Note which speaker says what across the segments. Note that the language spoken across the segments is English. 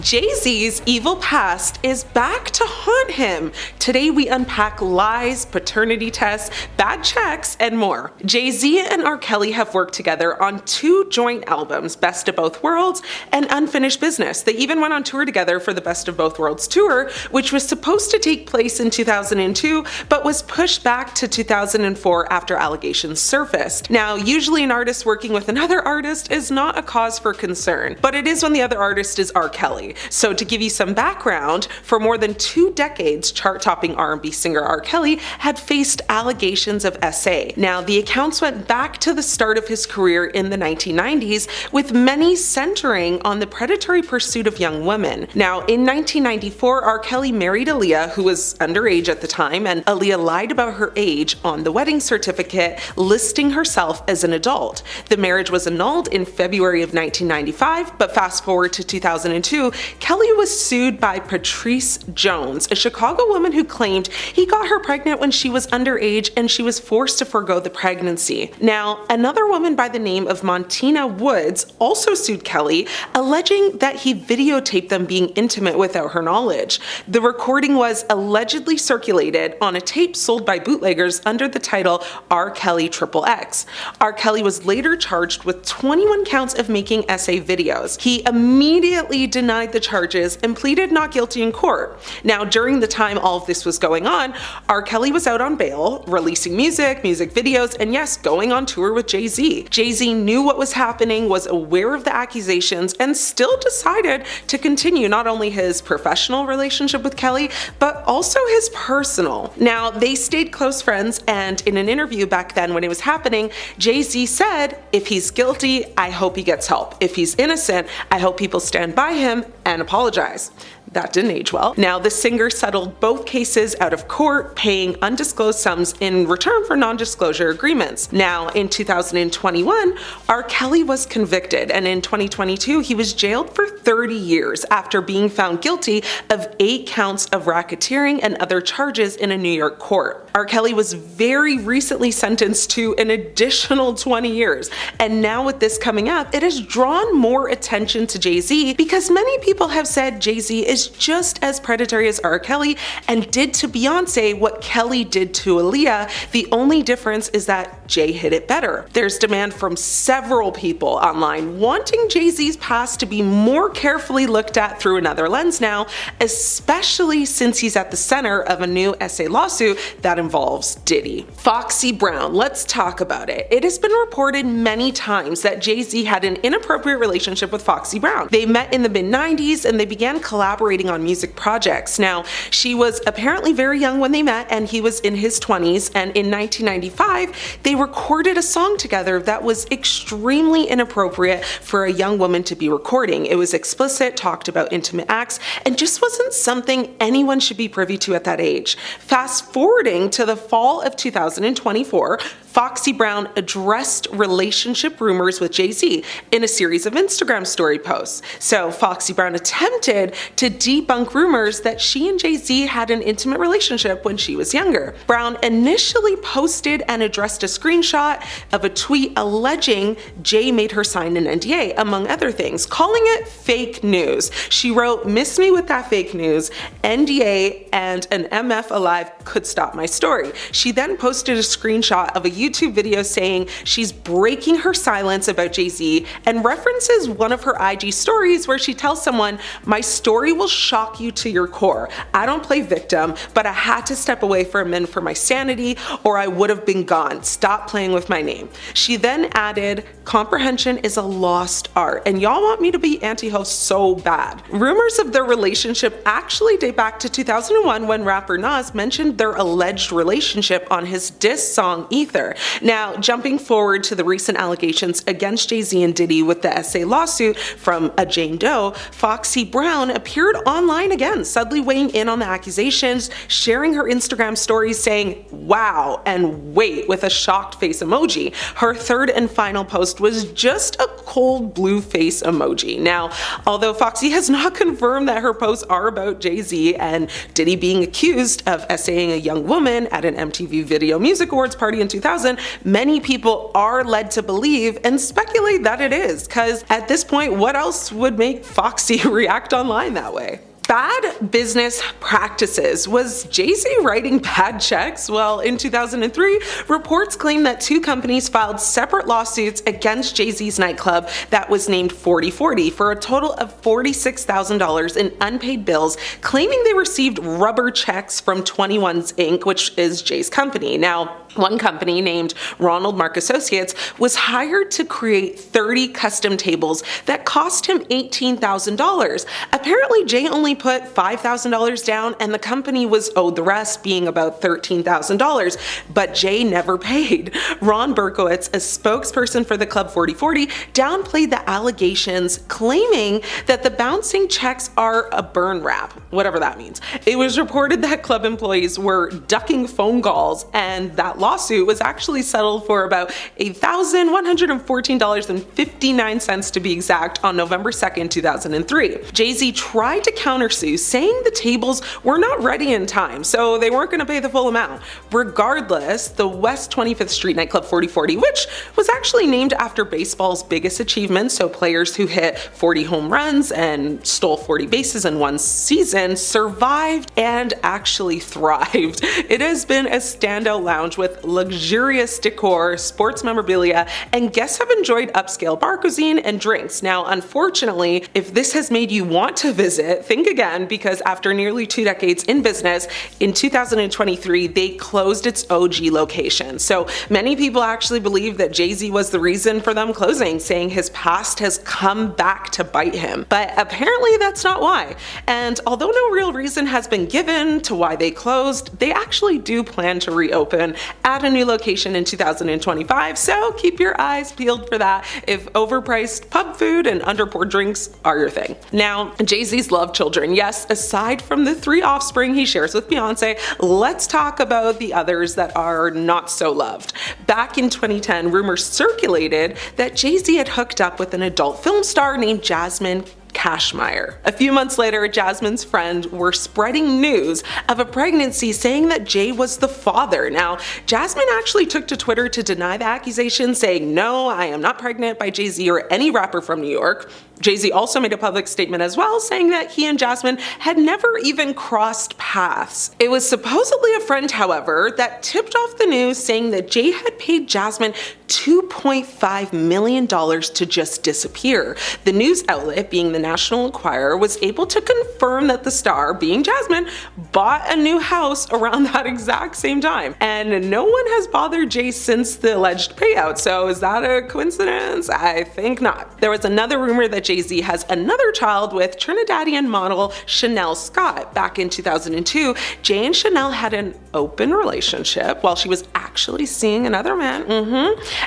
Speaker 1: Jay Z's evil past is back to haunt him. Today we unpack lies, paternity tests, bad checks, and more. Jay Z and R. Kelly have worked together on 2 joint albums, Best of Both Worlds and Unfinished Business. They even went on tour together for the Best of Both Worlds tour, which was supposed to take place in 2002, but was pushed back to 2004 after allegations surfaced. Now, usually an artist working with another artist is not a cause for concern, but it is when the other artist is R. Kelly. So to give you some background, for more than 2 decades, chart-topping R&B singer R. Kelly had faced allegations of SA. Now, the accounts went back to the start of his career in the 1990s, with many centering on the predatory pursuit of young women. Now, in 1994, R. Kelly married Aaliyah, who was underage at the time, and Aaliyah lied about her age on the wedding certificate, listing herself as an adult. The marriage was annulled in February of 1995, but fast forward to 2002, Kelly was sued by Patrice Jones, a Chicago woman who claimed he got her pregnant when she was underage and she was forced to forego the pregnancy. Now, another woman by the name of Montina Woods also sued Kelly, alleging that he videotaped them being intimate without her knowledge. The recording was allegedly circulated on a tape sold by bootleggers under the title R. Kelly XXX. R. Kelly was later charged with 21 counts of making SA videos. He immediately denied the charges and pleaded not guilty in court. Now, during the time all of this was going on, R. Kelly was out on bail, releasing music videos, and yes, going on tour with Jay Z. Jay Z knew what was happening, was aware of the accusations, and still decided to continue not only his professional relationship with Kelly, but also his personal. Now, they stayed close friends, and in an interview back then when it was happening, Jay Z said, "If he's guilty, I hope he gets help. If he's innocent, I hope people stand by him and apologize." That didn't age well. Now, the singer settled both cases out of court, paying undisclosed sums in return for non-disclosure agreements. Now, in 2021, R. Kelly was convicted, and in 2022, he was jailed for 30 years after being found guilty of 8 counts of racketeering and other charges in a New York court. R. Kelly was very recently sentenced to an additional 20 years, and now with this coming up, it has drawn more attention to Jay Z because many people have said Jay Z is just as predatory as R. Kelly and did to Beyonce what Kelly did to Aaliyah. The only difference is that Jay hit it better. There's demand from several people online wanting Jay Z's past to be more carefully looked at through another lens now, especially since he's at the center of a new SA lawsuit that involves Diddy. Foxy Brown, let's talk about it. It has been reported many times that Jay Z had an inappropriate relationship with Foxy Brown. They met in the mid-90s and they began collaborating on music projects. Now, she was apparently very young when they met and he was in his 20s, and in 1995 they recorded a song together that was extremely inappropriate for a young woman to be recording. It was explicit, talked about intimate acts, and just wasn't something anyone should be privy to at that age. Fast forwarding to the fall of 2024, Foxy Brown addressed relationship rumors with Jay Z in a series of Instagram story posts. So Foxy Brown attempted to debunk rumors that she and Jay Z had an intimate relationship when she was younger. Brown initially posted and addressed a screenshot of a tweet alleging Jay made her sign an NDA, among other things, calling it fake news. She wrote, "Miss me with that fake news, NDA and an MF alive could stop my story." She then posted a screenshot of a YouTube video saying she's breaking her silence about Jay Z and references one of her IG stories where she tells someone, "My story will shock you to your core. I don't play victim, but I had to step away for a minute for my sanity or I would have been gone. Stop playing with my name." She then added, "Comprehension is a lost art and y'all want me to be anti-host so bad." Rumors of their relationship actually date back to 2001 when rapper Nas mentioned their alleged relationship on his diss song Ether. Now, jumping forward to the recent allegations against Jay Z and Diddy with the SA lawsuit from a Jane Doe, Foxy Brown appeared online again, suddenly weighing in on the accusations, sharing her Instagram stories saying, "Wow," and "Wait," with a shocked face emoji. Her third and final post was just a cold blue face emoji. Now, although Foxy has not confirmed that her posts are about Jay Z and Diddy being accused of SAing a young woman at an MTV Video Music Awards party in 2000, 2000, many people are led to believe and speculate that it is, because at this point, what else would make Foxy react online that way? Bad business practices. Was Jay Z writing bad checks? Well, in 2003, reports claim that two companies filed separate lawsuits against Jay Z's nightclub that was named 4040 for a total of $46,000 in unpaid bills, claiming they received rubber checks from 21's Inc., which is Jay's company. Now, one company named Ronald Mark Associates was hired to create 30 custom tables that cost him $18,000. Apparently, Jay only put $5,000 down and the company was owed the rest, being about $13,000, but Jay never paid. Ron Berkowitz, a spokesperson for the Club 4040, downplayed the allegations, claiming that the bouncing checks are a burn wrap, whatever that means. It was reported that club employees were ducking phone calls, and that lawsuit was actually settled for about $1,114.59 to be exact on November 2nd, 2003. Jay Z tried to countersue, saying the tables were not ready in time, so they weren't going to pay the full amount. Regardless, the West 25th Street nightclub 4040, which was actually named after baseball's biggest achievement, so players who hit 40 home runs and stole 40 bases in one season, survived and actually thrived. It has been a standout lounge with luxurious decor, sports memorabilia, and guests have enjoyed upscale bar cuisine and drinks. Now, unfortunately, if this has made you want to visit, think again, because after nearly 2 decades in business, in 2023, they closed its OG location. So many people actually believe that Jay Z was the reason for them closing, saying his past has come back to bite him. But apparently that's not why. And although no real reason has been given to why they closed, they actually do plan to reopen at a new location in 2025, so keep your eyes peeled for that if overpriced pub food and underpoured drinks are your thing. Now, Jay Z's love children. Yes, aside from the 3 offspring he shares with Beyonce, let's talk about the others that are not so loved. Back in 2010, rumors circulated that Jay Z had hooked up with an adult film star named Jasmine Cashmere. A few months later, Jasmine's friends were spreading news of a pregnancy, saying that Jay was the father. Now, Jasmine actually took to Twitter to deny the accusation, saying, "No, I am not pregnant by Jay Z or any rapper from New York." Jay Z also made a public statement as well, saying that he and Jasmine had never even crossed paths. It was supposedly a friend, however, that tipped off the news, saying that Jay had paid Jasmine $2.5 million to just disappear. The news outlet, being the National Enquirer, was able to confirm that the star, being Jasmine, bought a new house around that exact same time. And no one has bothered Jay since the alleged payout, so is that a coincidence? I think not. There was another rumor that Jay Z has another child with Trinidadian model Chanel Scott. Back in 2002, Jay and Chanel had an open relationship while she was actually seeing another man.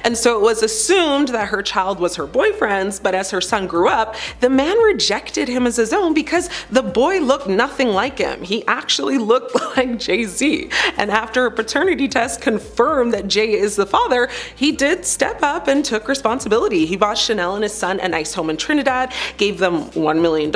Speaker 1: And so it was assumed that her child was her boyfriend's, but as her son grew up, the man rejected him as his own because the boy looked nothing like him. He actually looked like Jay Z. And after a paternity test confirmed that Jay is the father, he did step up and took responsibility. He bought Chanel and his son a nice home in Trinidad, gave them $1 million.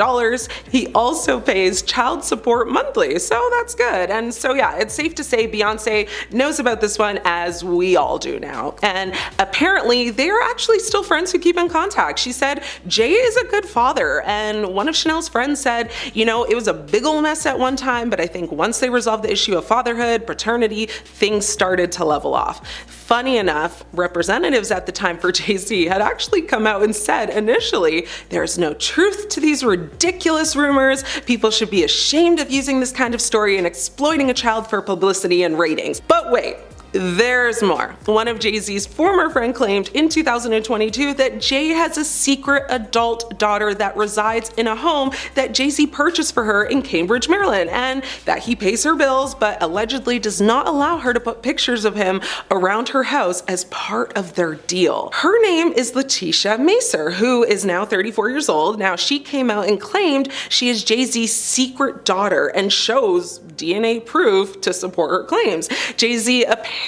Speaker 1: He also pays child support monthly, so that's good. And so yeah, it's safe to say Beyonce knows about this one, as we all do now. And apparently they are actually still friends who keep in contact. She said Jay is a good father, and one of Chanel's friends said, you know, it was a big ol' mess at one time, but I think once they resolved the issue of fatherhood, paternity, things started to level off. Funny enough, representatives at the time for Jay Z had actually come out and said initially, there's no truth to these ridiculous rumors. People should be ashamed of using this kind of story and exploiting a child for publicity and ratings. But wait, there's more. One of Jay Z's former friends claimed in 2022 that Jay has a secret adult daughter that resides in a home that Jay Z purchased for her in Cambridge, Maryland, and that he pays her bills but allegedly does not allow her to put pictures of him around her house as part of their deal. Her name is Letitia Macer, who is now 34 years old. Now, she came out and claimed she is Jay Z's secret daughter and shows DNA proof to support her claims. Jay Z apparently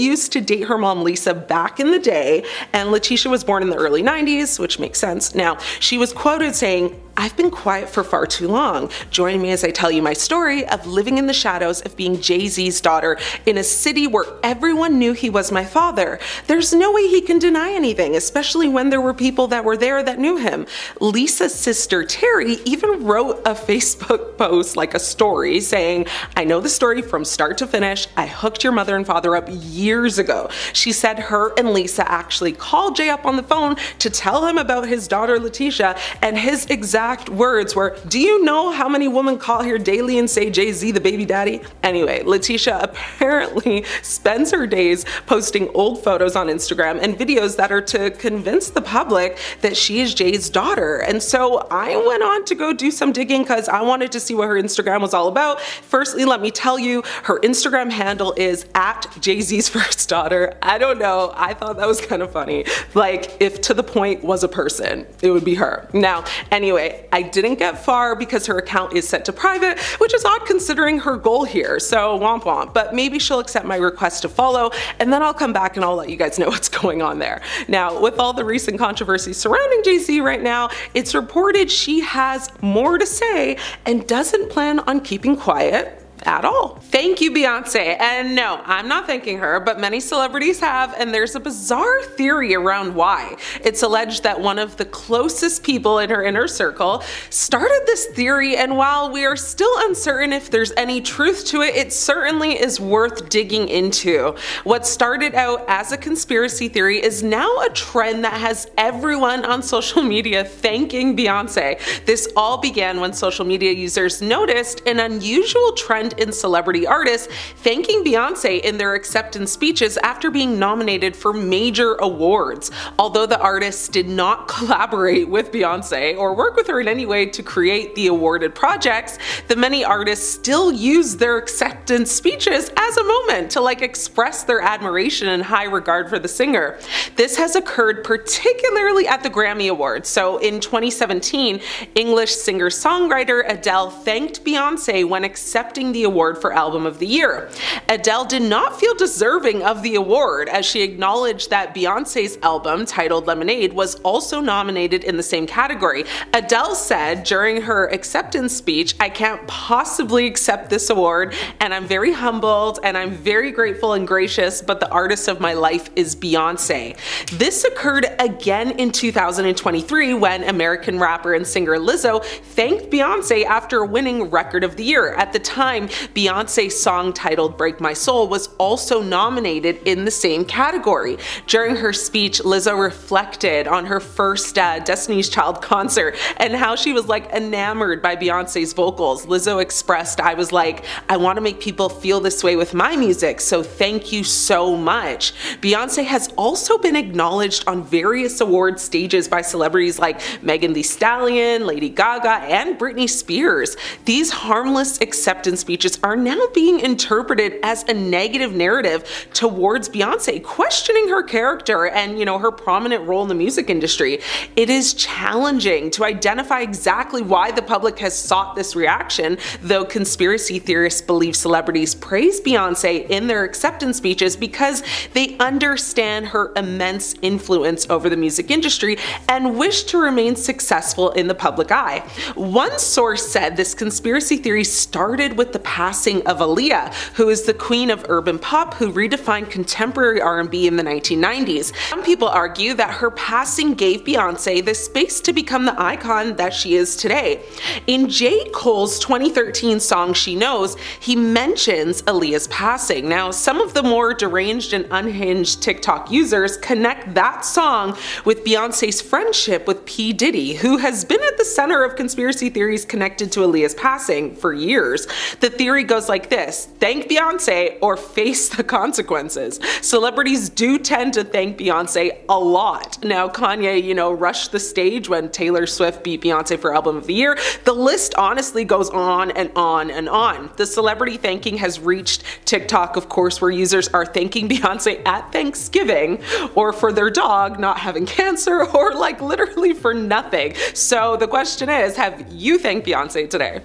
Speaker 1: used to date her mom Lisa back in the day, and Letitia was born in the early 90s, which makes sense. Now, she was quoted saying, I've been quiet for far too long. Join me as I tell you my story of living in the shadows of being Jay Z's daughter in a city where everyone knew he was my father. There's no way he can deny anything, especially when there were people that were there that knew him. Lisa's sister Terry even wrote a Facebook post, like a story, saying, I know the story from start to finish. I hooked your mother and father up years ago. She said her and Lisa actually called Jay up on the phone to tell him about his daughter Letitia, and his exact words were, do you know how many women call here daily and say Jay Z the baby daddy? Anyway, Letitia apparently spends her days posting old photos on Instagram and videos that are to convince the public that she is Jay's daughter. And so I went on to go do some digging because I wanted to see what her Instagram was all about. Firstly, let me tell you, her Instagram handle is at Jay Z's first daughter. I don't know, I thought that was kind of funny. Like, if to the point was a person, it would be her. Now, anyway, I didn't get far because her account is set to private, which is odd considering her goal here, so womp womp. But maybe she'll accept my request to follow, and then I'll come back and I'll let you guys know what's going on there. Now, with all the recent controversy surrounding Jay Z right now, it's reported she has more to say and doesn't plan on keeping quiet at all. Thank you, Beyonce. And no, I'm not thanking her, but many celebrities have, and there's a bizarre theory around why. It's alleged that one of the closest people in her inner circle started this theory, and while we are still uncertain if there's any truth to it, it certainly is worth digging into. What started out as a conspiracy theory is now a trend that has everyone on social media thanking Beyonce. This all began when social media users noticed an unusual trend in celebrity artists thanking Beyonce in their acceptance speeches after being nominated for major awards. Although the artists did not collaborate with Beyonce or work with her in any way to create the awarded projects, the many artists still use their acceptance speeches as a moment to express their admiration and high regard for the singer. This has occurred particularly at the Grammy Awards. So in 2017, English singer-songwriter Adele thanked Beyonce when accepting the award for Album of the Year. Adele did not feel deserving of the award, as she acknowledged that Beyonce's album, titled Lemonade, was also nominated in the same category. Adele said during her acceptance speech, I can't possibly accept this award, and I'm very humbled, and I'm very grateful and gracious, but the artist of my life is Beyonce. This occurred again in 2023 when American rapper and singer Lizzo thanked Beyonce after winning Record of the Year. At the time, Beyonce's song titled Break My Soul was also nominated in the same category. During her speech, Lizzo reflected on her first Destiny's Child concert and how she was enamored by Beyonce's vocals. Lizzo expressed, I want to make people feel this way with my music, so thank you so much. Beyonce has also been acknowledged on various award stages by celebrities like Megan Thee Stallion, Lady Gaga, and Britney Spears. These harmless acceptance speeches are now being interpreted as a negative narrative towards Beyonce, questioning her character and, her prominent role in the music industry. It is challenging to identify exactly why the public has sought this reaction, though conspiracy theorists believe celebrities praise Beyonce in their acceptance speeches because they understand her immense influence over the music industry and wish to remain successful in the public eye. One source said this conspiracy theory started with the passing of Aaliyah, who is the queen of urban pop who redefined contemporary R&B in the 1990s. Some people argue that her passing gave Beyonce the space to become the icon that she is today. In J. Cole's 2013 song She Knows, he mentions Aaliyah's passing. Now, some of the more deranged and unhinged TikTok users connect that song with Beyonce's friendship with P. Diddy, who has been at the center of conspiracy theories connected to Aaliyah's passing for years. The theory goes like this: thank Beyonce or face the consequences. Celebrities do tend to thank Beyonce a lot. Now, Kanye, rushed the stage when Taylor Swift beat Beyonce for Album of the Year. The list honestly goes on and on and on. The celebrity thanking has reached TikTok, of course, where users are thanking Beyonce at Thanksgiving or for their dog not having cancer or literally for nothing. So the question is, have you thanked Beyonce today?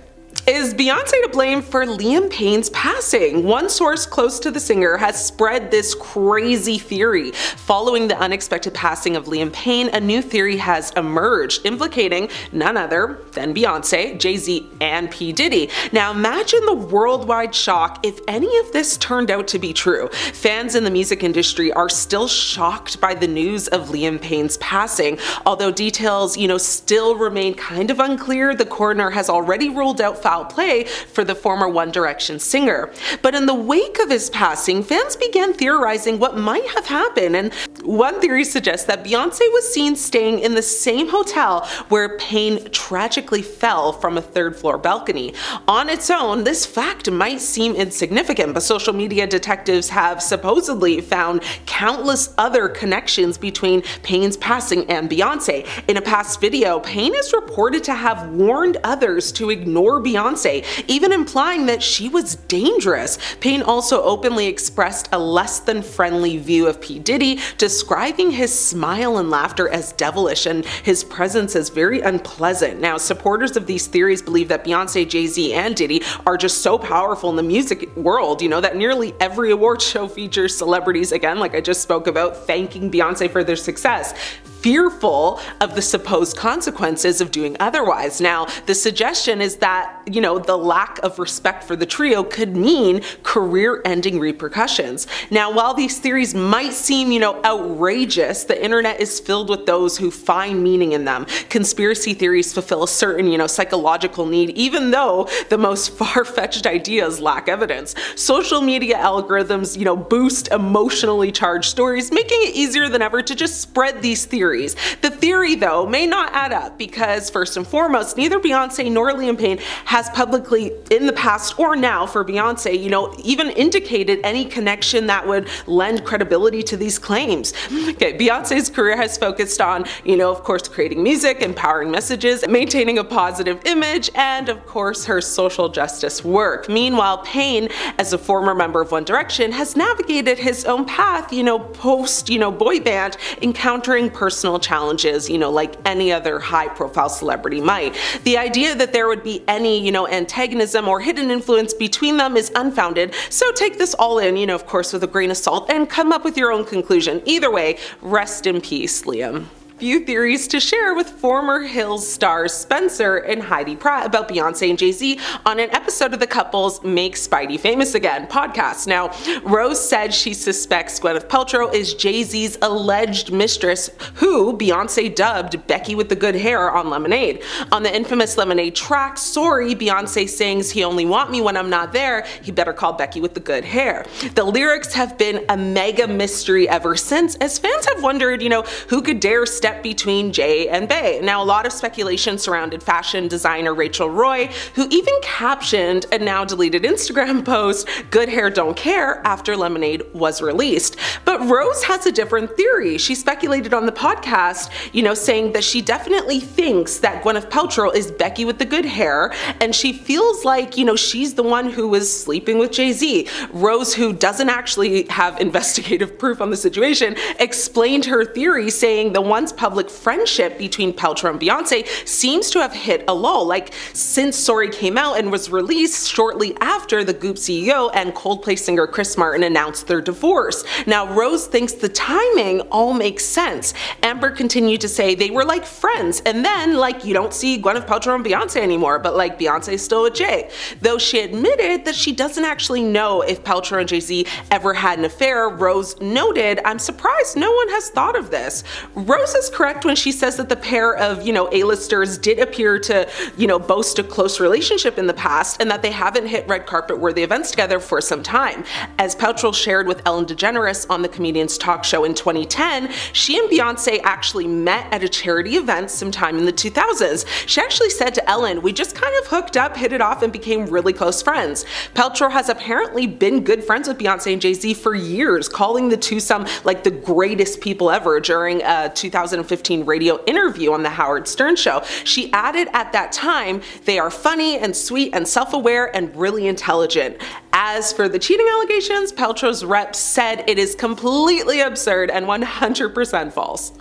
Speaker 1: Is Beyonce to blame for Liam Payne's passing? One source close to the singer has spread this crazy theory. Following the unexpected passing of Liam Payne, a new theory has emerged, implicating none other than Beyonce, Jay Z, and P. Diddy. Now imagine the worldwide shock if any of this turned out to be true. Fans in the music industry are still shocked by the news of Liam Payne's passing. Although details, still remain kind of unclear, the coroner has already ruled out foul play for the former One Direction singer. But in the wake of his passing, fans began theorizing what might have happened, and one theory suggests that Beyonce was seen staying in the same hotel where Payne tragically fell from a third-floor balcony. On its own, this fact might seem insignificant, but social media detectives have supposedly found countless other connections between Payne's passing and Beyonce. In a past video, Payne is reported to have warned others to ignore Beyonce, even implying that she was dangerous. Payne also openly expressed a less than friendly view of P. Diddy, describing his smile and laughter as devilish and his presence as very unpleasant. Now, supporters of these theories believe that Beyonce, Jay Z, and Diddy are just so powerful in the music world, that nearly every award show features celebrities, again, like I just spoke about, thanking Beyonce for their success, fearful of the supposed consequences of doing otherwise. Now, the suggestion is that, the lack of respect for the trio could mean career-ending repercussions. Now, while these theories might seem, outrageous, the internet is filled with those who find meaning in them. Conspiracy theories fulfill a certain, psychological need, even though the most far-fetched ideas lack evidence. Social media algorithms, boost emotionally charged stories, making it easier than ever to just spread these theories. The theory, though, may not add up because, first and foremost, neither Beyonce nor Liam Payne has publicly, in the past or now for Beyonce, even indicated any connection that would lend credibility to these claims. Okay, Beyonce's career has focused on, of course, creating music, empowering messages, maintaining a positive image, and, of course, her social justice work. Meanwhile, Payne, as a former member of One Direction, has navigated his own path, post, boy band, encountering personal challenges, like any other high-profile celebrity might. The idea that there would be any, antagonism or hidden influence between them is unfounded, so take this all in, of course, with a grain of salt and come up with your own conclusion. Either way, rest in peace, Liam. Few theories to share with former Hills stars Spencer and Heidi Pratt about Beyonce and Jay Z on an episode of the couple's Make Spidey Famous Again podcast. Now, Rose said she suspects Gwyneth Paltrow is Jay Z's alleged mistress, who Beyonce dubbed Becky with the good hair on Lemonade. On the infamous Lemonade track, Sorry, Beyonce sings, "He only want me when I'm not there, he better call Becky with the good hair." The lyrics have been a mega mystery ever since, as fans have wondered, who could dare step between Jay and Bey. Now, a lot of speculation surrounded fashion designer Rachel Roy, who even captioned a now deleted Instagram post, "Good hair don't care," after Lemonade was released. But Rose has a different theory. She speculated on the podcast, saying that she definitely thinks that Gwyneth Paltrow is Becky with the good hair, and she feels like, she's the one who was sleeping with Jay Z. Rose, who doesn't actually have investigative proof on the situation, explained her theory, saying the once public friendship between Paltrow and Beyonce seems to have hit a lull, since Sorry came out and was released shortly after the Goop CEO and Coldplay singer Chris Martin announced their divorce. Now, Rose thinks the timing all makes sense. Amber continued to say they were like friends, and then you don't see Gwyneth Paltrow and Beyonce anymore, but Beyonce's still with Jay. Though she admitted that she doesn't actually know if Paltrow and Jay Z ever had an affair, Rose noted, "I'm surprised no one has thought of this." Rose is correct when she says that the pair of, A-listers did appear to, boast a close relationship in the past, and that they haven't hit red carpet worthy events together for some time. As Paltrow shared with Ellen DeGeneres on the Comedian's Talk Show in 2010, she and Beyonce actually met at a charity event sometime in the 2000s. She actually said to Ellen, "We just kind of hooked up, hit it off, and became really close friends." Paltrow has apparently been good friends with Beyonce and Jay Z for years, calling the twosome the greatest people ever during a 2015 radio interview on the Howard Stern Show. She added at that time, "They are funny and sweet and self-aware and really intelligent." As for the cheating allegations, Paltrow's rep said it is completely absurd and 100% false.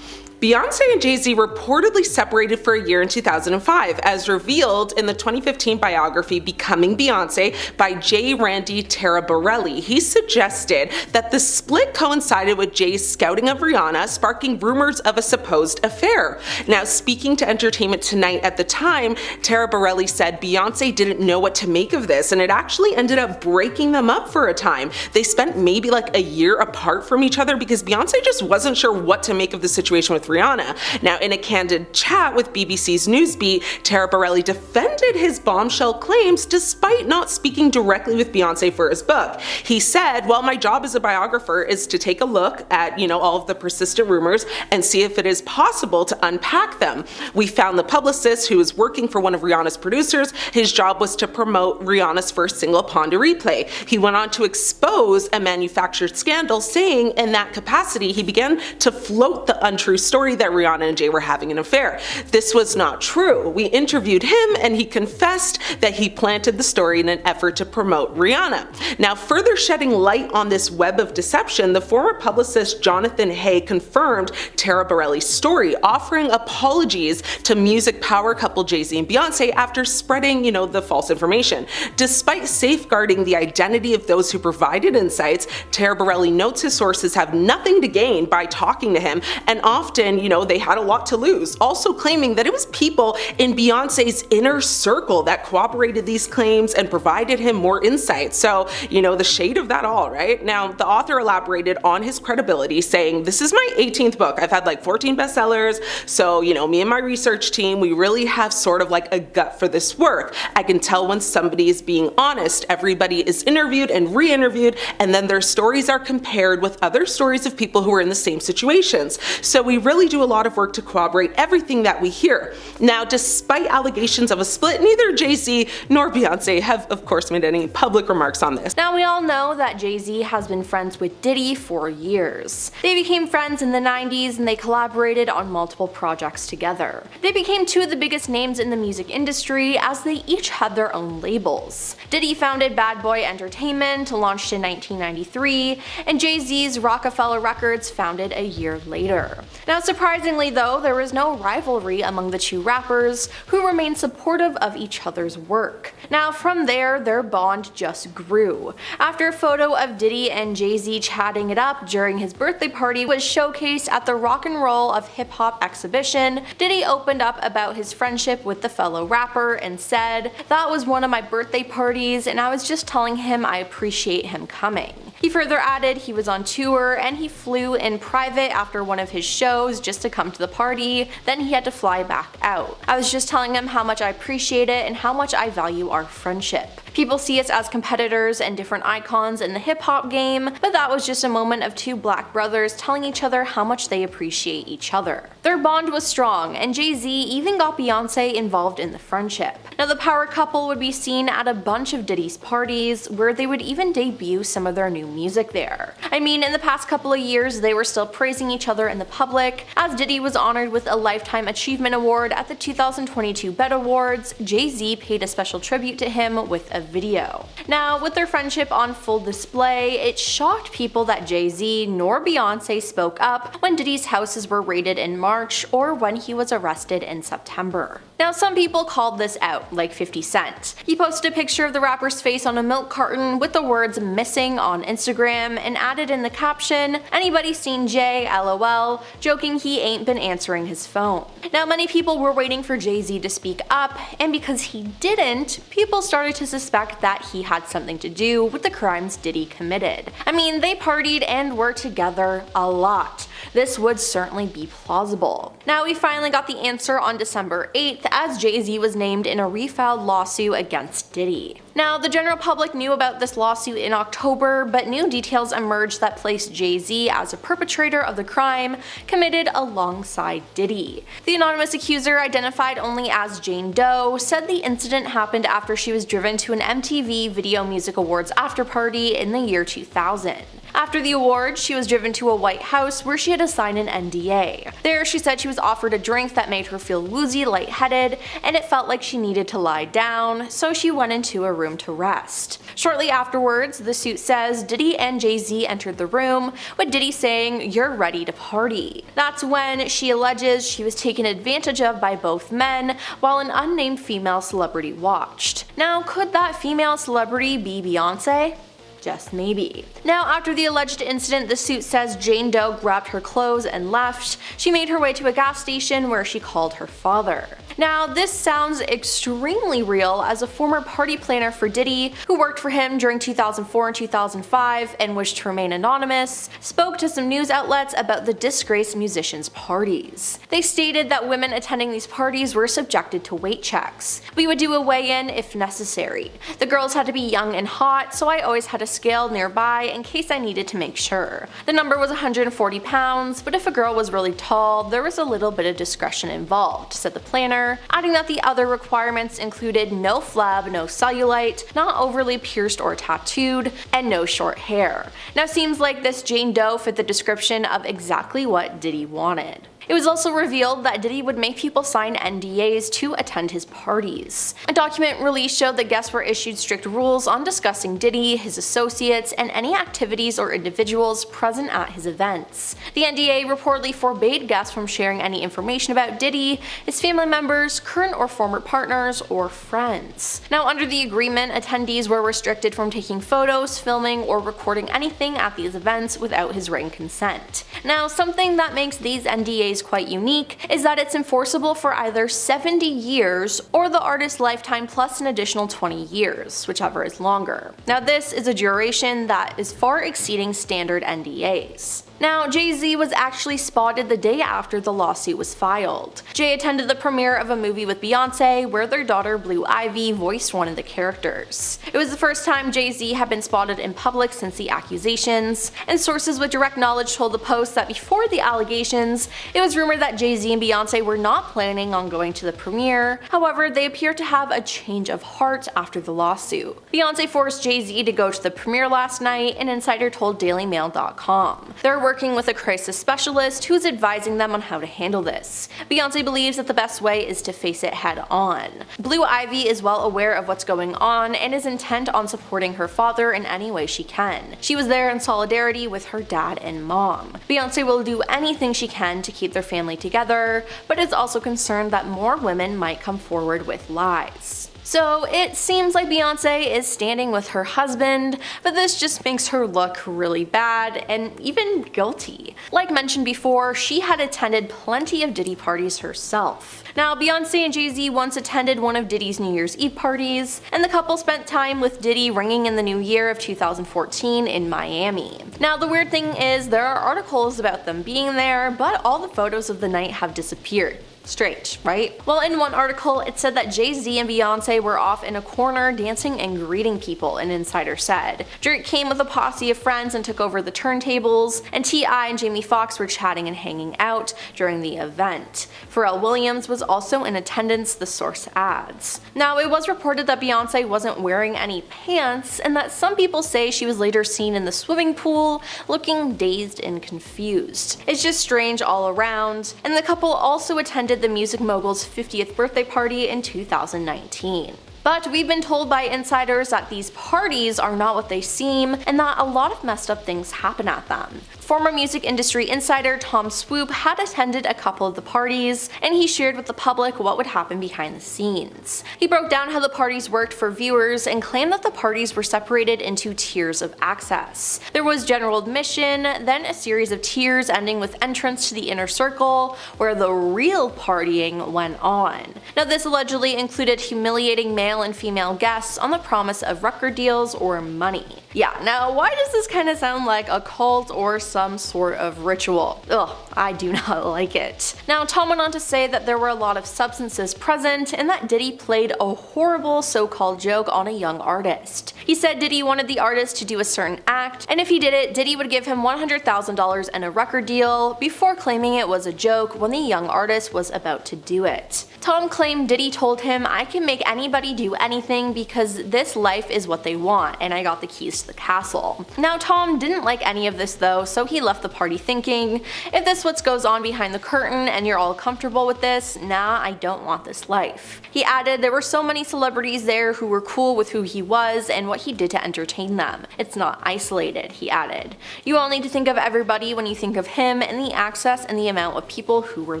Speaker 1: Beyonce and Jay Z reportedly separated for a year in 2005, as revealed in the 2015 biography Becoming Beyonce by J. Randy Taraborelli. He suggested that the split coincided with Jay's scouting of Rihanna, sparking rumors of a supposed affair. Now, speaking to Entertainment Tonight at the time, Taraborelli said Beyonce didn't know what to make of this, and it actually ended up breaking them up for a time. They spent maybe like a year apart from each other because Beyonce just wasn't sure what to make of the situation with Rihanna. Now, in a candid chat with BBC's Newsbeat, Taraborelli defended his bombshell claims despite not speaking directly with Beyonce for his book. He said, well, my job as a biographer is to take a look at, all of the persistent rumors and see if it is possible to unpack them. We found the publicist who was working for one of Rihanna's producers. His job was to promote Rihanna's first single, Pon de Replay. He went on to expose a manufactured scandal, saying in that capacity he began to float the untrue story that Rihanna and Jay were having an affair. This was not true. We interviewed him and he confessed that he planted the story in an effort to promote Rihanna. Now, further shedding light on this web of deception, the former publicist Jonathan Hay confirmed Taraborelli's story, offering apologies to music power couple Jay Z and Beyonce after spreading, the false information. Despite safeguarding the identity of those who provided insights, Taraborelli notes his sources have nothing to gain by talking to him, and often, they had a lot to lose. Also claiming that it was people in Beyonce's inner circle that corroborated these claims and provided him more insight. So, the shade of that all, right? Now, the author elaborated on his credibility, saying, this is my 18th book. I've had like 14 bestsellers. So, me and my research team, we really have sort of like a gut for this work. I can tell when somebody is being honest. Everybody is interviewed and re-interviewed, and then their stories are compared with other stories of people who are in the same situations. So we really do a lot of work to corroborate everything that we hear. Now, despite allegations of a split, neither Jay Z nor Beyonce have, of course, made any public remarks on this.
Speaker 2: Now, we all know that Jay Z has been friends with Diddy for years. They became friends in the 90s and they collaborated on multiple projects together. They became two of the biggest names in the music industry as they each had their own labels. Diddy founded Bad Boy Entertainment, launched in 1993, and Jay Z's Rockefeller Records, founded a year later. Now, surprisingly though, there was no rivalry among the two rappers, who remained supportive of each other's work. Now, from there, their bond just grew. After a photo of Diddy and Jay Z chatting it up during his birthday party was showcased at the Rock and Roll of Hip Hop exhibition, Diddy opened up about his friendship with the fellow rapper and said, "That was one of my birthday parties and I was just telling him I appreciate him coming." He further added he was on tour and he flew in private after one of his shows just to come to the party, then he had to fly back out. "I was just telling him how much I appreciate it and how much I value our friendship. People see us as competitors and different icons in the hip hop game, but that was just a moment of two black brothers telling each other how much they appreciate each other." Their bond was strong, and Jay Z even got Beyonce involved in the friendship. Now, the power couple would be seen at a bunch of Diddy's parties, where they would even debut some of their new music there. I mean, in the past couple of years, they were still praising each other in the public, as Diddy was honored with a Lifetime Achievement Award at the 2022 BET Awards. Jay Z paid a special tribute to him with a video. Now, with their friendship on full display, it shocked people that Jay Z nor Beyonce spoke up when Diddy's houses were raided in March or when he was arrested in September. Now, some people called this out, like 50 Cent. He posted a picture of the rapper's face on a milk carton with the words "missing" on Instagram and added in the caption, "Anybody seen Jay? LOL," joking he ain't been answering his phone. Now, many people were waiting for Jay Z to speak up, and because he didn't, people started to suspect that he had something to do with the crimes Diddy committed. I mean, they partied and were together a lot. This would certainly be plausible. Now, we finally got the answer on December 8th, as Jay Z was named in a refiled lawsuit against Diddy. Now, the general public knew about this lawsuit in October, but new details emerged that placed Jay Z as a perpetrator of the crime committed alongside Diddy. The anonymous accuser, identified only as Jane Doe, said the incident happened after she was driven to an MTV Video Music Awards afterparty in the year 2000. After the awards, she was driven to a White House where she had to sign an NDA. There, she said she was offered a drink that made her feel woozy, lightheaded, and it felt like she needed to lie down, so she went into a room to rest. Shortly afterwards, the suit says Diddy and Jay Z entered the room, with Diddy saying, "You're ready to party." That's when she alleges she was taken advantage of by both men while an unnamed female celebrity watched. Now, could that female celebrity be Beyonce? Just maybe. Now, after the alleged incident, the suit says Jane Doe grabbed her clothes and left. She made her way to a gas station where she called her father. Now, this sounds extremely real, as a former party planner for Diddy, who worked for him during 2004 and 2005 and wished to remain anonymous, spoke to some news outlets about the disgraced musicians' parties. They stated that women attending these parties were subjected to weight checks. We would do a weigh-in if necessary. The girls had to be young and hot, so I always had a scale nearby in case I needed to make sure. The number was 140 pounds, but if a girl was really tall, there was a little bit of discretion involved, said the planner, adding that the other requirements included no flab, no cellulite, not overly pierced or tattooed, and no short hair. Now, seems like this Jane Doe fit the description of exactly what Diddy wanted. It was also revealed that Diddy would make people sign NDAs to attend his parties. A document released showed that guests were issued strict rules on discussing Diddy, his associates, and any activities or individuals present at his events. The NDA reportedly forbade guests from sharing any information about Diddy, his family members, current or former partners, or friends. Now, under the agreement, attendees were restricted from taking photos, filming, or recording anything at these events without his written consent. Now, something that makes these NDAs quite unique is that it's enforceable for either 70 years or the artist's lifetime plus an additional 20 years, whichever is longer. Now, this is a duration that is far exceeding standard NDAs. Now, Jay Z was actually spotted the day after the lawsuit was filed. Jay attended the premiere of a movie with Beyonce where their daughter Blue Ivy voiced one of the characters. It was the first time Jay Z had been spotted in public since the accusations, and sources with direct knowledge told the Post that before the allegations, it was rumored that Jay Z and Beyonce were not planning on going to the premiere. However, they appear to have a change of heart after the lawsuit. Beyonce forced Jay Z to go to the premiere last night, an insider told DailyMail.com. They're working with a crisis specialist who's advising them on how to handle this. Beyonce believes that the best way is to face it head on. Blue Ivy is well aware of what's going on and is intent on supporting her father in any way she can. She was there in solidarity with her dad and mom. Beyonce will do anything she can to keep their family together, but is also concerned that more women might come forward with lies. So it seems like Beyonce is standing with her husband, but this just makes her look really bad and even guilty. Like mentioned before, she had attended plenty of Diddy parties herself. Now, Beyonce and Jay Z once attended one of Diddy's New Year's Eve parties, and the couple spent time with Diddy ringing in the new year of 2014 in Miami. Now, the weird thing is there are articles about them being there, but all the photos of the night have disappeared. Strange, right? Well, in one article, it said that Jay Z and Beyonce were off in a corner dancing and greeting people, an insider said. Drake came with a posse of friends and took over the turntables, and T.I. and Jamie Foxx were chatting and hanging out during the event. Pharrell Williams was also in attendance, the source adds. Now, it was reported that Beyonce wasn't wearing any pants, and that some people say she was later seen in the swimming pool, looking dazed and confused. It's just strange all around, and the couple also attended the music mogul's 50th birthday party in 2019. But we've been told by insiders that these parties are not what they seem, and that a lot of messed up things happen at them. Former music industry insider Tom Swoop had attended a couple of the parties, and he shared with the public what would happen behind the scenes. He broke down how the parties worked for viewers and claimed that the parties were separated into tiers of access. There was general admission, then a series of tiers ending with entrance to the inner circle, where the real partying went on. Now, this allegedly included humiliating male and female guests on the promise of record deals or money. Yeah, now why does this kind of sound like a cult or some some sort of ritual. Ugh, I do not like it. Now, Tom went on to say that there were a lot of substances present and that Diddy played a horrible so-called joke on a young artist. He said Diddy wanted the artist to do a certain act, and if he did it, Diddy would give him $100,000 and a record deal, before claiming it was a joke when the young artist was about to do it. Tom claimed Diddy told him, "I can make anybody do anything because this life is what they want, and I got the keys to the castle." Now, Tom didn't like any of this though, so he left the party thinking, if this what goes on behind the curtain and you're all comfortable with this, nah, I don't want this life. He added there were so many celebrities there who were cool with who he was and what he did to entertain them. It's not isolated, he added. You all need to think of everybody when you think of him and the access and the amount of people who were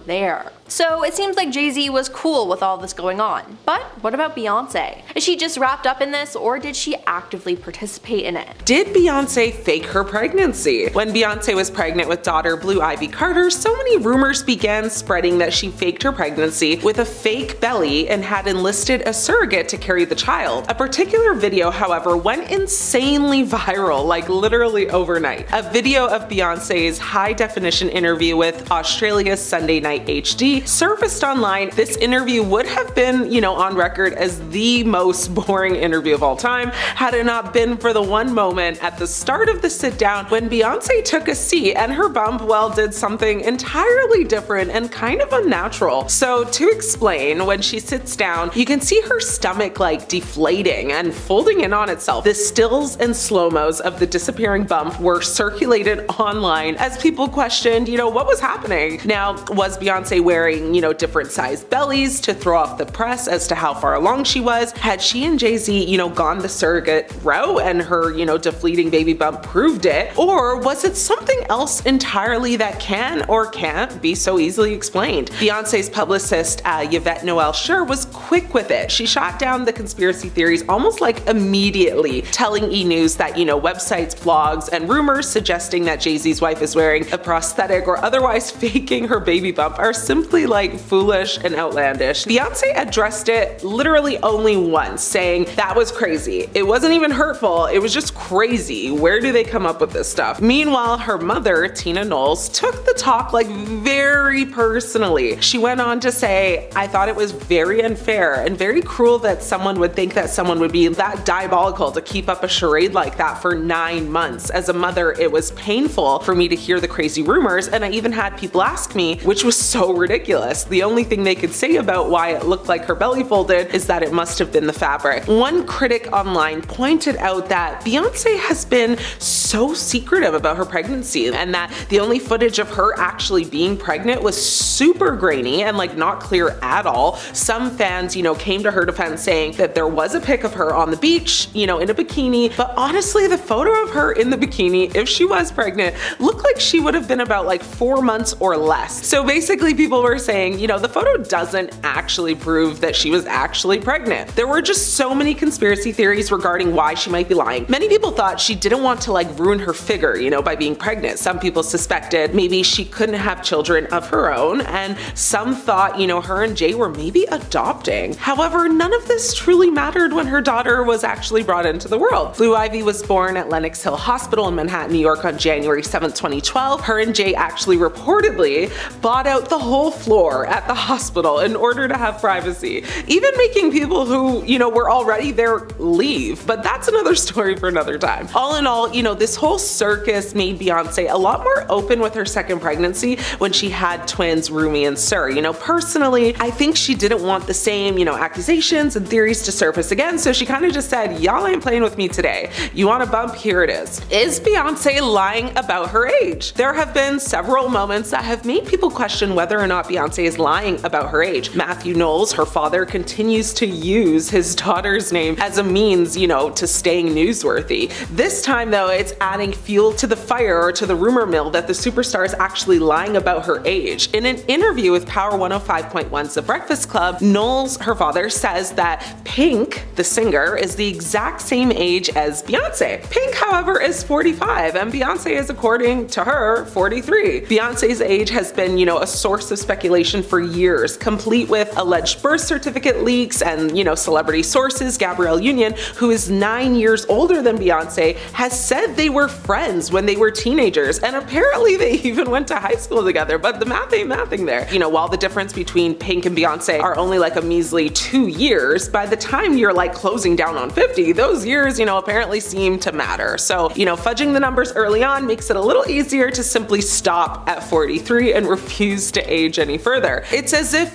Speaker 2: there. So it seems like Jay Z was cool with all this going on. But what about Beyonce? Is she just wrapped up in this, or did she actively participate in it?
Speaker 1: Did Beyonce fake her pregnancy? When Beyonce was pregnant with daughter Blue Ivy Carter, so many rumors began spreading that she faked her pregnancy with a fake belly and had enlisted a surrogate to carry the child. A particular video, however, went insanely viral, like literally overnight. A video of Beyonce's high-definition interview with Australia's Sunday Night HD surfaced online. This interview would have been, on record as the most boring interview of all time, had it not been for the one moment at the start of the sit-down when Beyonce took a seat and her bump, did something entirely different and kind of unnatural. So to explain, when she sits down, you can see her stomach deflating and folding in on itself. The stills and slow-mos of the disappearing bump were circulated online as people questioned, what was happening? Now, was Beyonce wearing, different sized bellies to throw off the press as to how far along she was? Had she and Jay Z, gone the surrogate route and her, deflating baby bump proved it? Or was it something else entirely that can or can't be so easily explained? Beyonce's publicist, Yvette Noel Schur, was quick with it. She shot down the conspiracy theories almost immediately, telling E! News that, websites, blogs, and rumors suggesting that Jay Z's wife is wearing a prosthetic or otherwise faking her baby bump are simply foolish and outlandish. Beyonce addressed it literally only once, saying that was crazy. It wasn't even hurtful, it was just crazy. Where do they come up with this stuff? Meanwhile, her mother, Tina Knowles, took the talk very personally. She went on to say, "I thought it was very unfair and very cruel that someone would think that someone would be that diabolical to keep up a charade like that for 9 months. As a mother, it was painful for me to hear the crazy rumors, and I even had people ask me, which was so ridiculous. The only thing they could say about why it looked like her belly folded is that it must have been the fabric." One critic online pointed out that Beyonce has been so secretive about her pregnancy and that the only footage of her actually being pregnant was super grainy and not clear at all. Some fans, came to her defense saying that there was a pic of her on the beach, in a bikini, but honestly the photo of her in the bikini, if she was pregnant, looked like she would have been about 4 months or less. So basically people were saying, the photo doesn't actually prove that she was actually pregnant. There were just so many conspiracy theories regarding why she might be lying. Many people thought she didn't want to ruin her figure, by being pregnant. Some people suspected maybe she couldn't have children of her own, and some thought, her and Jay were maybe adopting. However, none of this truly mattered when her daughter was actually brought into the world. Blue Ivy was born at Lenox Hill Hospital in Manhattan, New York on January 7th, 2012. Her and Jay actually reportedly bought out the whole floor at the hospital in order to have privacy, even making people who, were already there leave. But that's another story for another time. All in all, this whole circus made Beyonce a lot more open with her second pregnancy when she had twins Rumi and Sir. Personally, I think she didn't want the same, accusations and theories to surface again, so she kind of just said, y'all ain't playing with me today. You want a bump? Here it is. Is Beyonce lying about her age? There have been several moments that have made people question whether or not Beyonce is lying about her age. Matthew Knowles, her father, continues to use his daughter's name as a means, to staying newsworthy. This time though, it's adding fuel to the fire or to the rumor mill that the superstar is actually lying about her age. In an interview with Power 105.1's The Breakfast Club, Knowles, her father, says that Pink, the singer, is the exact same age as Beyonce. Pink, however, is 45 and Beyonce is, according to her, 43. Beyonce's age has been, a source of speculation speculation for years, complete with alleged birth certificate leaks and, celebrity sources. Gabrielle Union, who is 9 years older than Beyonce, has said they were friends when they were teenagers, and apparently they even went to high school together, but the math ain't mathing there. While the difference between Pink and Beyonce are only like a measly 2 years, by the time you're like closing down on 50, those years, apparently seem to matter. So, fudging the numbers early on makes it a little easier to simply stop at 43 and refuse to age any further. It's as if,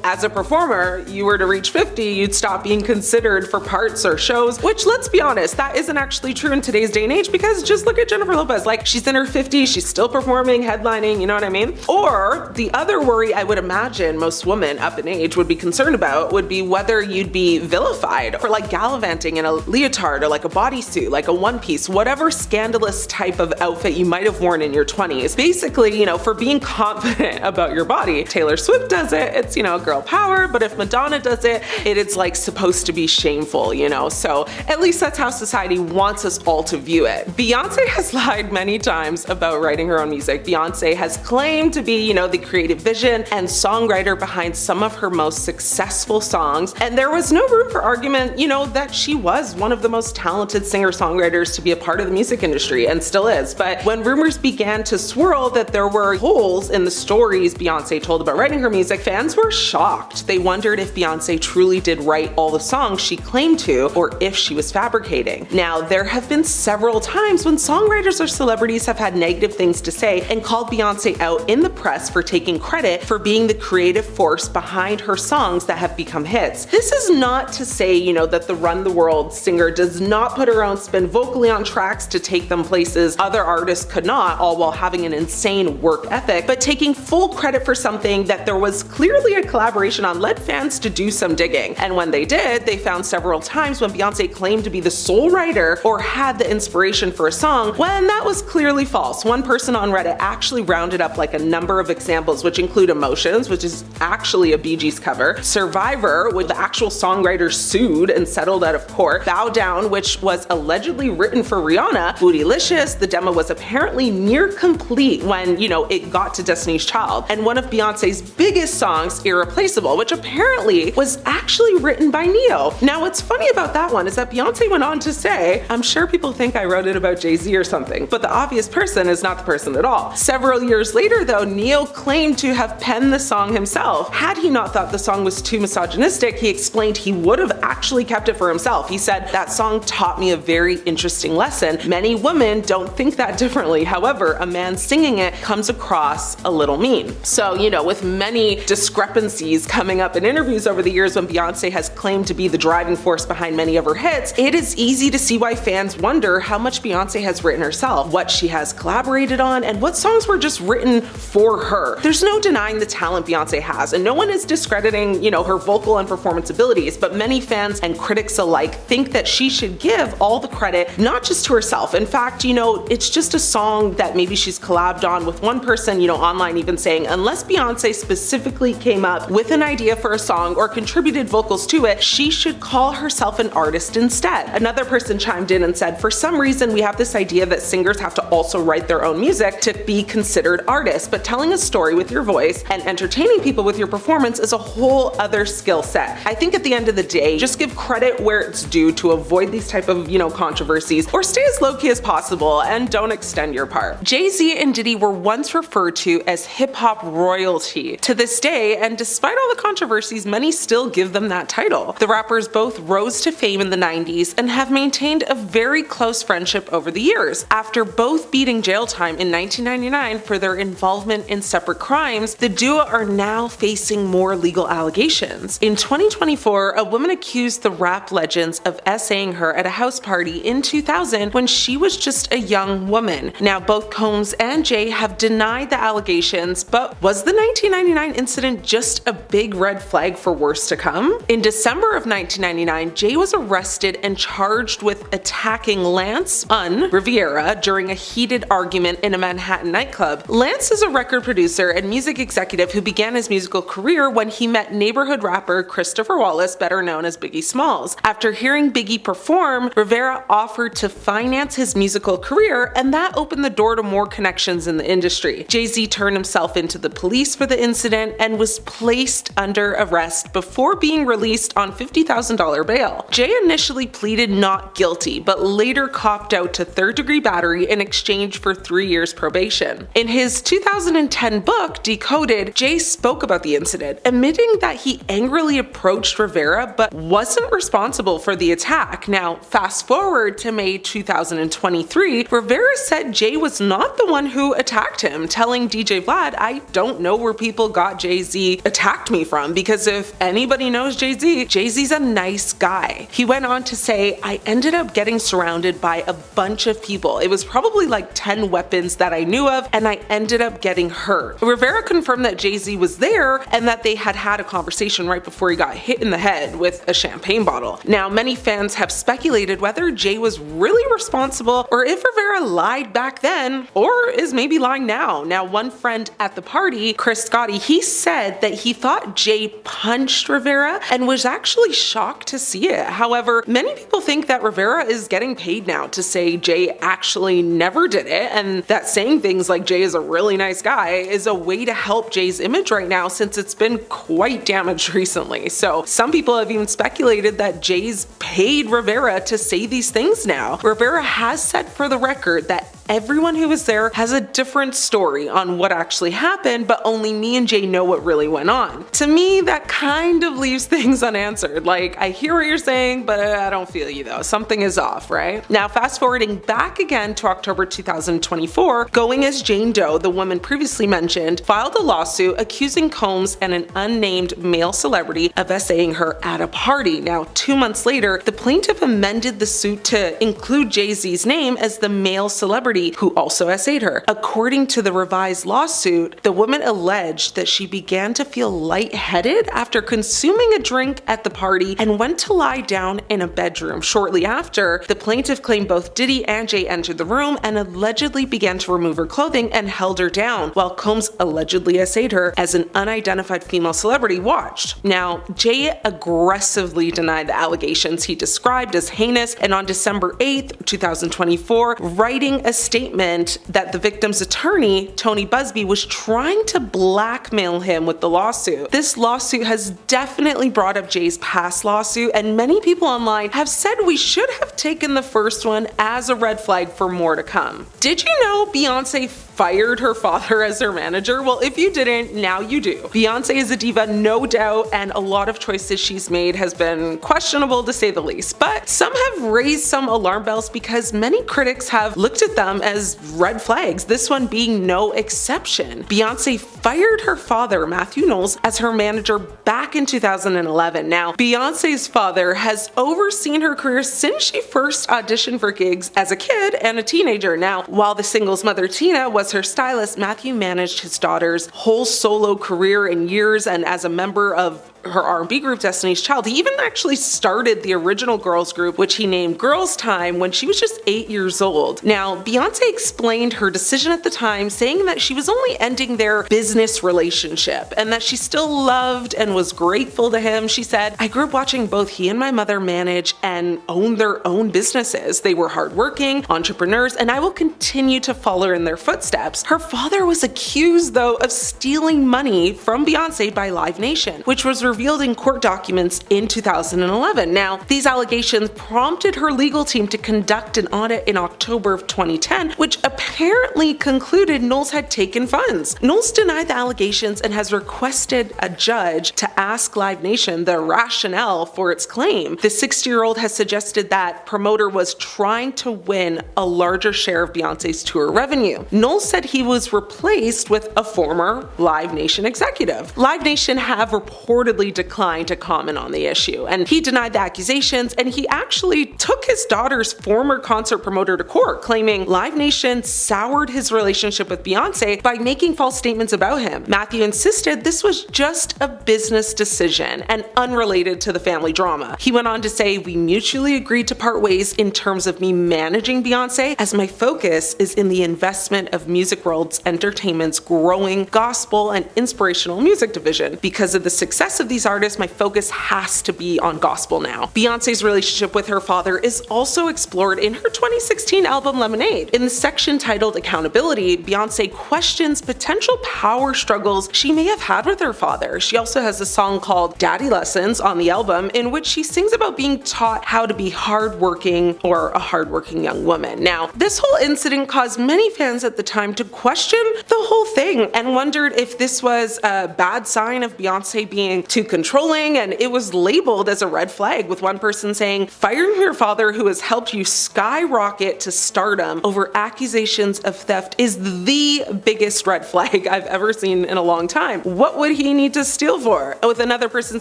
Speaker 1: as a performer, you were to reach 50, you'd stop being considered for parts or shows, which, let's be honest, that isn't actually true in today's day and age, because just look at Jennifer Lopez. Like, she's in her 50s, she's still performing, headlining, you know what I mean? Or the other worry I would imagine most women up in age would be concerned about would be whether you'd be vilified for like gallivanting in a leotard or like a bodysuit, like a one piece, whatever scandalous type of outfit you might have worn in your 20s. Basically, for being confident about your body. Taylor Swift does it, it's, girl power, but if Madonna does it, it's like supposed to be shameful, So at least that's how society wants us all to view it. Beyonce has lied many times about writing her own music. Beyonce has claimed to be, the creative vision and songwriter behind some of her most successful songs, and there was no room for argument, that she was one of the most talented singer-songwriters to be a part of the music industry, and still is. But when rumors began to swirl that there were holes in the stories Beyonce told about writing her music, fans were shocked. They wondered if Beyonce truly did write all the songs she claimed to, or if she was fabricating. Now, there have been several times when songwriters or celebrities have had negative things to say and called Beyonce out in the press for taking credit for being the creative force behind her songs that have become hits. This is not to say, that the Run the World singer does not put her own spin vocally on tracks to take them places other artists could not, all while having an insane work ethic, but taking full credit for something that there was clearly a collaboration on led fans to do some digging. And when they did, they found several times when Beyonce claimed to be the sole writer or had the inspiration for a song, when that was clearly false. One person on Reddit actually rounded up like a number of examples, which include Emotions, which is actually a Bee Gees cover, Survivor, with the actual songwriter sued and settled out of court, Bow Down, which was allegedly written for Rihanna, Bootylicious, the demo was apparently near complete when, it got to Destiny's Child, and one of Beyonce's biggest songs, Irreplaceable, which apparently was actually written by Neo. Now, what's funny about that one is that Beyonce went on to say, "I'm sure people think I wrote it about Jay Z or something, but the obvious person is not the person at all." Several years later, though, Neo claimed to have penned the song himself. Had he not thought the song was too misogynistic, he explained he would have actually kept it for himself. He said, "That song taught me a very interesting lesson. Many women don't think that differently. However, a man singing it comes across a little mean." So, with many discrepancies coming up in interviews over the years when Beyonce has claimed to be the driving force behind many of her hits, it is easy to see why fans wonder how much Beyonce has written herself, what she has collaborated on, and what songs were just written for her. There's no denying the talent Beyonce has, and no one is discrediting, her vocal and performance abilities, but many fans and critics alike think that she should give all the credit, not just to herself. In fact, it's just a song that maybe she's collabed on with one person, online even saying, unless Beyonce specifically came up with an idea for a song or contributed vocals to it, she should call herself an artist instead. Another person chimed in and said, "For some reason, we have this idea that singers have to also write their own music to be considered artists, but telling a story with your voice and entertaining people with your performance is a whole other skill set. I think at the end of the day, just give credit where it's due to avoid these type of, controversies, or stay as low-key as possible and don't extend your part." Jay Z and Diddy were once referred to as hip-hop royalty. To this day, and despite all the controversies, many still give them that title. The rappers both rose to fame in the 90s and have maintained a very close friendship over the years. After both beating jail time in 1999 for their involvement in separate crimes, the duo are now facing more legal allegations. In 2024, a woman accused the rap legends of essaying her at a house party in 2000 when she was just a young woman. Now, both Combs and Jay have denied the allegations, but was the 1999 incident just a big red flag for worse to come? In December of 1999, Jay was arrested and charged with attacking Lance Riviera during a heated argument in a Manhattan nightclub. Lance is a record producer and music executive who began his musical career when he met neighborhood rapper Christopher Wallace, better known as Biggie Smalls. After hearing Biggie perform, Rivera offered to finance his musical career, and that opened the door to more connections in the industry. Jay Z turned himself into the police police for the incident and was placed under arrest before being released on $50,000 bail. Jay initially pleaded not guilty, but later copped out to third-degree battery in exchange for 3 years probation. In his 2010 book, Decoded, Jay spoke about the incident, admitting that he angrily approached Rivera but wasn't responsible for the attack. Now, fast forward to May 2023, Rivera said Jay was not the one who attacked him, telling DJ Vlad, "I don't know where people got Jay Z attacked me from, because if anybody knows Jay Z, Jay Z's a nice guy." He went on to say, "I ended up getting surrounded by a bunch of people. It was probably like 10 weapons that I knew of, and I ended up getting hurt." Rivera confirmed that Jay Z was there and that they had had a conversation right before he got hit in the head with a champagne bottle. Now, many fans have speculated whether Jay was really responsible or if Rivera lied back then or is maybe lying now. Now, one friend at the party, Chris Scotti, he said that he thought Jay punched Rivera and was actually shocked to see it. However, many people think that Rivera is getting paid now to say Jay actually never did it, and that saying things like Jay is a really nice guy is a way to help Jay's image right now, since it's been quite damaged recently. So some people have even speculated that Jay's paid Rivera to say these things now. Rivera has said for the record that everyone who was there has a different story on what actually happened, but only me and Jay know what really went on. To me, that kind of leaves things unanswered. Like, I hear what you're saying, but I don't feel you though. Something is off, right? Now, fast forwarding back again to October 2024, Going as Jane Doe, the woman previously mentioned, filed a lawsuit accusing Combs and an unnamed male celebrity of essaying her at a party. Now, 2 months later, the plaintiff amended the suit to include Jay Z's name as the male celebrity who also essayed her. According to the revised lawsuit, the woman alleged that she began to feel lightheaded after consuming a drink at the party and went to lie down in a bedroom. Shortly after, the plaintiff claimed both Diddy and Jay entered the room and allegedly began to remove her clothing and held her down, while Combs allegedly essayed her as an unidentified female celebrity watched. Now, Jay aggressively denied the allegations he described as heinous, and on December 8th, 2024, writing a statement that the victim's attorney, Tony Busby, was trying to blackmail him with the lawsuit. This lawsuit has definitely brought up Jay's past lawsuit, and many people online have said we should have taken the first one as a red flag for more to come. Did you know Beyonce fired her father as her manager? Well, if you didn't, now you do. Beyonce is a diva, no doubt, and a lot of choices she's made has been questionable to say the least, but some have raised some alarm bells because many critics have looked at them as red flags, this one being no exception. Beyonce fired her father, Matthew Knowles, as her manager back in 2011. Now, Beyonce's father has overseen her career since she first auditioned for gigs as a kid and a teenager. Now, while the single's mother Tina was her stylist, Matthew managed his daughter's whole solo career in years, and as a member of her R&B group Destiny's Child, he even actually started the original girls group, which he named Girls Time, when she was just 8 years old. Now, Beyonce explained her decision at the time, saying that she was only ending their business relationship and that she still loved and was grateful to him. She said, "I grew up watching both he and my mother manage and own their own businesses. They were hardworking entrepreneurs, and I will continue to follow in their footsteps." Her father was accused, though, of stealing money from Beyonce by Live Nation, which was revealed in court documents in 2011. Now, these allegations prompted her legal team to conduct an audit in October of 2010, which apparently concluded Knowles had taken funds. Knowles denied the allegations and has requested a judge to ask Live Nation the rationale for its claim. The 60-year-old has suggested that promoter was trying to win a larger share of Beyonce's tour revenue. Knowles said he was replaced with a former Live Nation executive. Live Nation have reportedly declined to comment on the issue, and he denied the accusations, and he actually took his daughter's former concert promoter to court, claiming Live Nation soured his relationship with Beyonce by making false statements about him. Matthew insisted this was just a business decision and unrelated to the family drama. He went on to say, "We mutually agreed to part ways in terms of me managing Beyonce, as my focus is in the investment of Music World's Entertainment's growing gospel and inspirational music division. Because of the success of the these artists, my focus has to be on gospel now. Beyonce's relationship with her father is also explored in her 2016 album Lemonade. In the section titled Accountability, Beyonce questions potential power struggles she may have had with her father. She also has a song called Daddy Lessons on the album, in which she sings about being taught how to be hardworking or a hardworking young woman. Now, this whole incident caused many fans at the time to question the whole thing and wondered if this was a bad sign of Beyonce being too controlling, and it was labeled as a red flag, with one person saying, "Firing your father who has helped you skyrocket to stardom over accusations of theft is the biggest red flag I've ever seen in a long time. What would he need to steal for?" With another person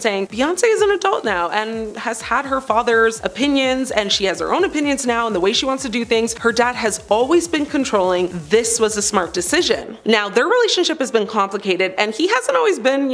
Speaker 1: saying, "Beyonce is an adult now and has had her father's opinions, and she has her own opinions now and the way she wants to do things. Her dad has always been controlling. This was a smart decision." Now, their relationship has been complicated, and he hasn't always been,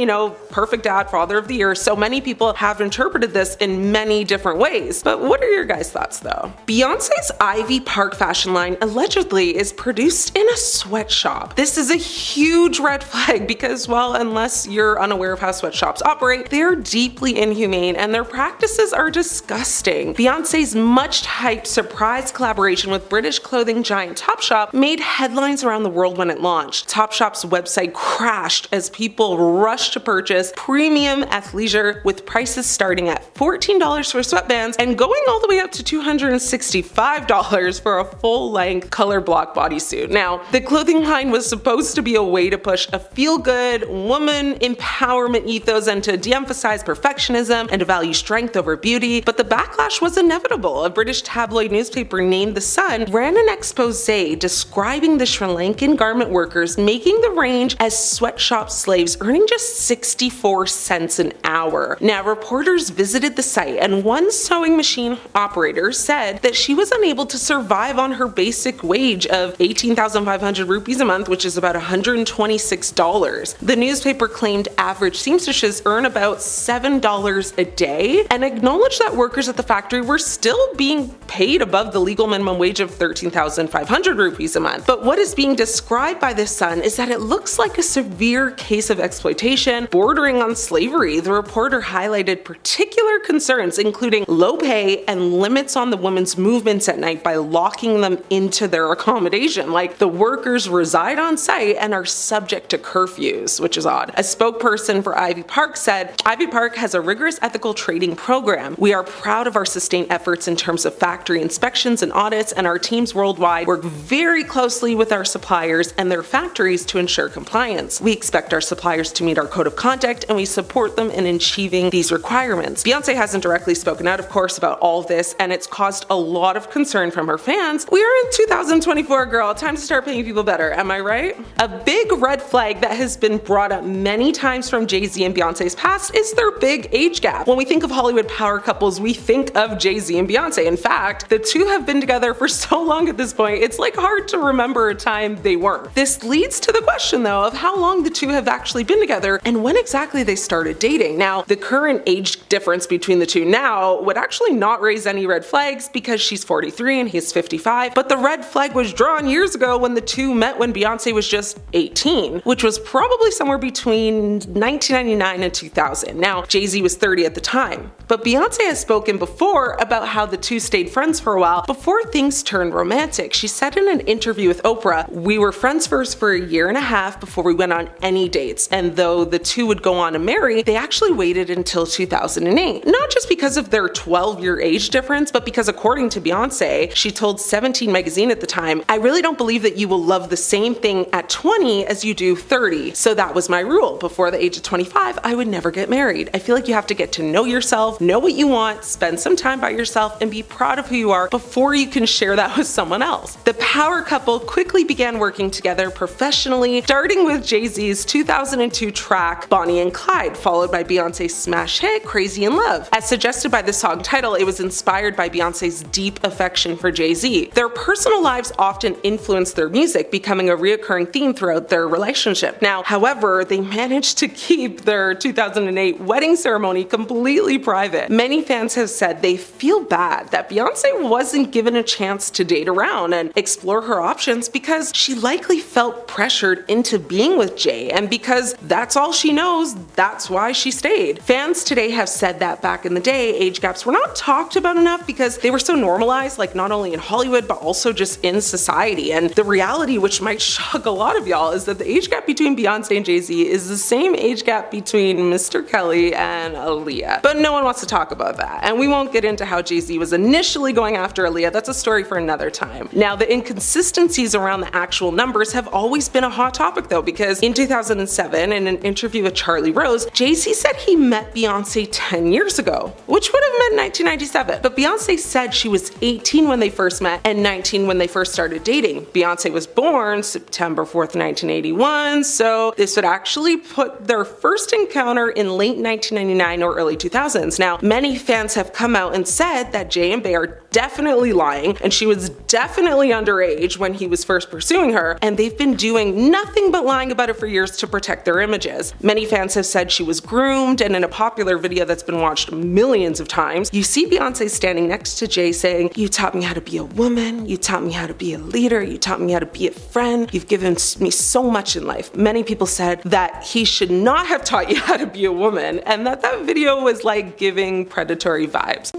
Speaker 1: perfect dad, father of the year, so many people have interpreted this in many different ways. But what are your guys' thoughts though? Beyonce's Ivy Park fashion line allegedly is produced in a sweatshop. This is a huge red flag because, well, unless you're unaware of how sweatshops operate, they're deeply inhumane and their practices are disgusting. Beyonce's much-hyped surprise collaboration with British clothing giant Topshop made headlines around the world when it launched. Topshop's website crashed as people rushed to purchase premium athleisure with prices starting at $14 for sweatbands and going all the way up to $265 for a full-length color block bodysuit. Now, the clothing line was supposed to be a way to push a feel-good woman empowerment ethos and to de-emphasize perfectionism and to value strength over beauty, but the backlash was inevitable. A British tabloid newspaper named The Sun ran an expose describing the Sri Lankan garment workers making the range as sweatshop slaves, earning just 64 cents an hour. Now, reporters visited the site and one sewing machine operator said that she was unable to survive on her basic wage of 18,500 rupees a month, which is about $126. The newspaper claimed average seamstresses earn about $7 a day and acknowledged that workers at the factory were still being paid above the legal minimum wage of 13,500 rupees a month. But what is being described by The Sun is that it looks like a severe case of exploitation bordering on slavery. The reporter highlighted particular concerns, including low pay and limits on the women's movements at night by locking them into their accommodation. Like, the workers reside on site and are subject to curfews, which is odd. A spokesperson for Ivy Park said, "Ivy Park has a rigorous ethical trading program. We are proud of our sustained efforts in terms of factory inspections and audits, and our teams worldwide work very closely with our suppliers and their factories to ensure compliance. We expect our suppliers to meet our code of conduct, and we support them in achieving these requirements." Beyonce hasn't directly spoken out, of course, about all of this, and it's caused a lot of concern from her fans. We are in 2024, girl. Time to start paying people better, am I right? A big red flag that has been brought up many times from Jay Z and Beyonce's past is their big age gap. When we think of Hollywood power couples, we think of Jay Z and Beyonce. In fact, the two have been together for so long at this point, it's like hard to remember a time they weren't. This leads to the question though of how long the two have actually been together and when exactly they started dating. Now, the current age difference between the two now would actually not raise any red flags because she's 43 and he's 55, but the red flag was drawn years ago when the two met when Beyonce was just 18, which was probably somewhere between 1999 and 2000. Now, Jay Z was 30 at the time, but Beyonce has spoken before about how the two stayed friends for a while before things turned romantic. She said in an interview with Oprah, "We were friends first for a year and a half before we went on any dates, and though the two would go on to marry, they actually waited until 2008. Not just because of their 12-year age difference, but because according to Beyonce, she told 17 magazine at the time, "I really don't believe that you will love the same thing at 20 as you do 30. So that was my rule. Before the age of 25, I would never get married. I feel like you have to get to know yourself, know what you want, spend some time by yourself, and be proud of who you are before you can share that with someone else." The power couple quickly began working together professionally, starting with Jay Z's 2002 track Bonnie and Clyde, followed by Beyonce's smash hit Crazy in Love. As suggested by the song title, it was inspired by Beyonce's deep affection for Jay Z. Their personal lives often influenced their music, becoming a reoccurring theme throughout their relationship. Now, however, they managed to keep their 2008 wedding ceremony completely private. Many fans have said they feel bad that Beyonce wasn't given a chance to date around and explore her options because she likely felt pressured into being with Jay, and because that's all she knows, that's why why she stayed. Fans today have said that back in the day, age gaps were not talked about enough because they were so normalized, like not only in Hollywood, but also just in society. And the reality, which might shock a lot of y'all, is that the age gap between Beyonce and Jay Z is the same age gap between Mr. Kelly and Aaliyah. But no one wants to talk about that. And we won't get into how Jay Z was initially going after Aaliyah. That's a story for another time. Now, the inconsistencies around the actual numbers have always been a hot topic though, because in 2007, in an interview with Charlie Rose, Jay Z said he met Beyonce 10 years ago, which would have meant 1997. But Beyonce said she was 18 when they first met and 19 when they first started dating. Beyonce was born September 4th, 1981, so this would actually put their first encounter in late 1999 or early 2000s. Now, many fans have come out and said that Jay and Bey are definitely lying, and she was definitely underage when he was first pursuing her, and they've been doing nothing but lying about it for years to protect their images. Many fans have said she was groomed, and in a popular video that's been watched millions of times, you see Beyonce standing next to Jay saying, "You taught me how to be a woman, you taught me how to be a leader, you taught me how to be a friend, you've given me so much in life." Many people said that he should not have taught you how to be a woman, and that video was like giving predatory vibes.